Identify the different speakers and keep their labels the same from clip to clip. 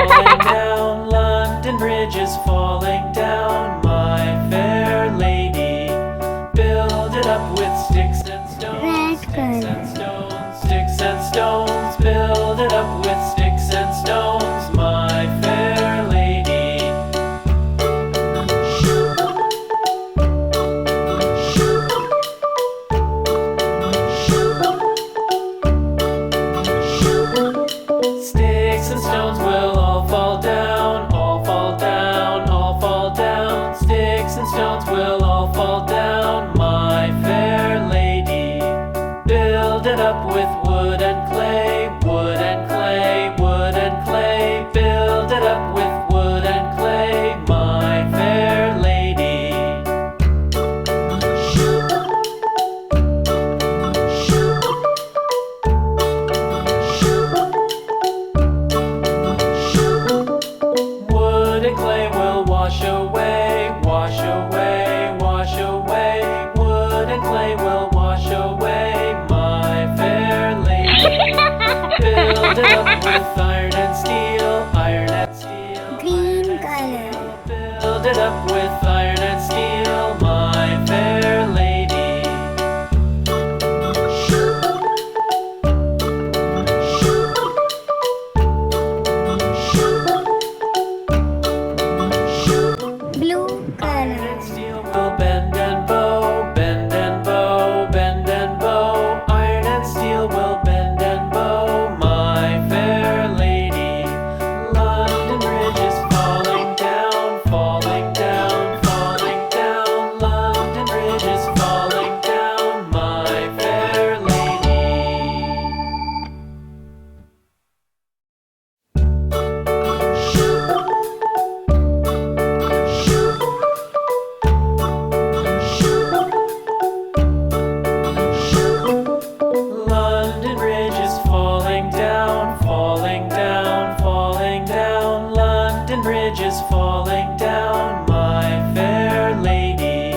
Speaker 1: falling down, London Bridge is falling down, my fair lady. Build it up with sticks and stones, sticks and stones, sticks and stones. Build it up with sticks and stones, my fair lady. Sticks and stones will all fall down, all fall down, all fall down. Sticks and stones will all fall down, my fair lady. Build it up with wood and clay, wood and clay, wood and clay. Build it up with wood and clay, my fair lady. Wood and clay will wash away, wash away, wash away. Wood and clay will wash away, my fair lady. Build it up with iron and steel, iron and steel.
Speaker 2: Green color.
Speaker 1: Build it up with iron and steel, my fair lady.
Speaker 2: Blue
Speaker 1: Iron
Speaker 2: color.
Speaker 1: and steel will bend and bow, bend and bow, bend and bow. Iron and steel will bend and bow, my fair lady. London Bridge is falling down, falling down, falling down. London Bridge is falling down, my fair lady. London Bridge is falling down, falling down, falling down. London Bridge is falling down, my fair lady.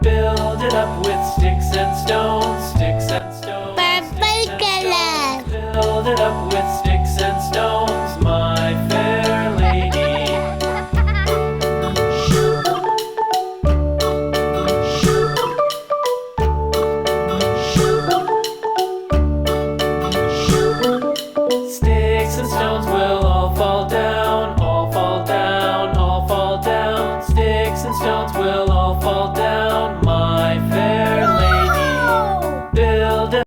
Speaker 1: Build it up with sticks and stones, sticks and stones.
Speaker 2: Purple color.
Speaker 1: Build it up with sticks and stones, my fair lady. Sticks and stones will all fall down, all fall down, all fall down. Sticks and stones will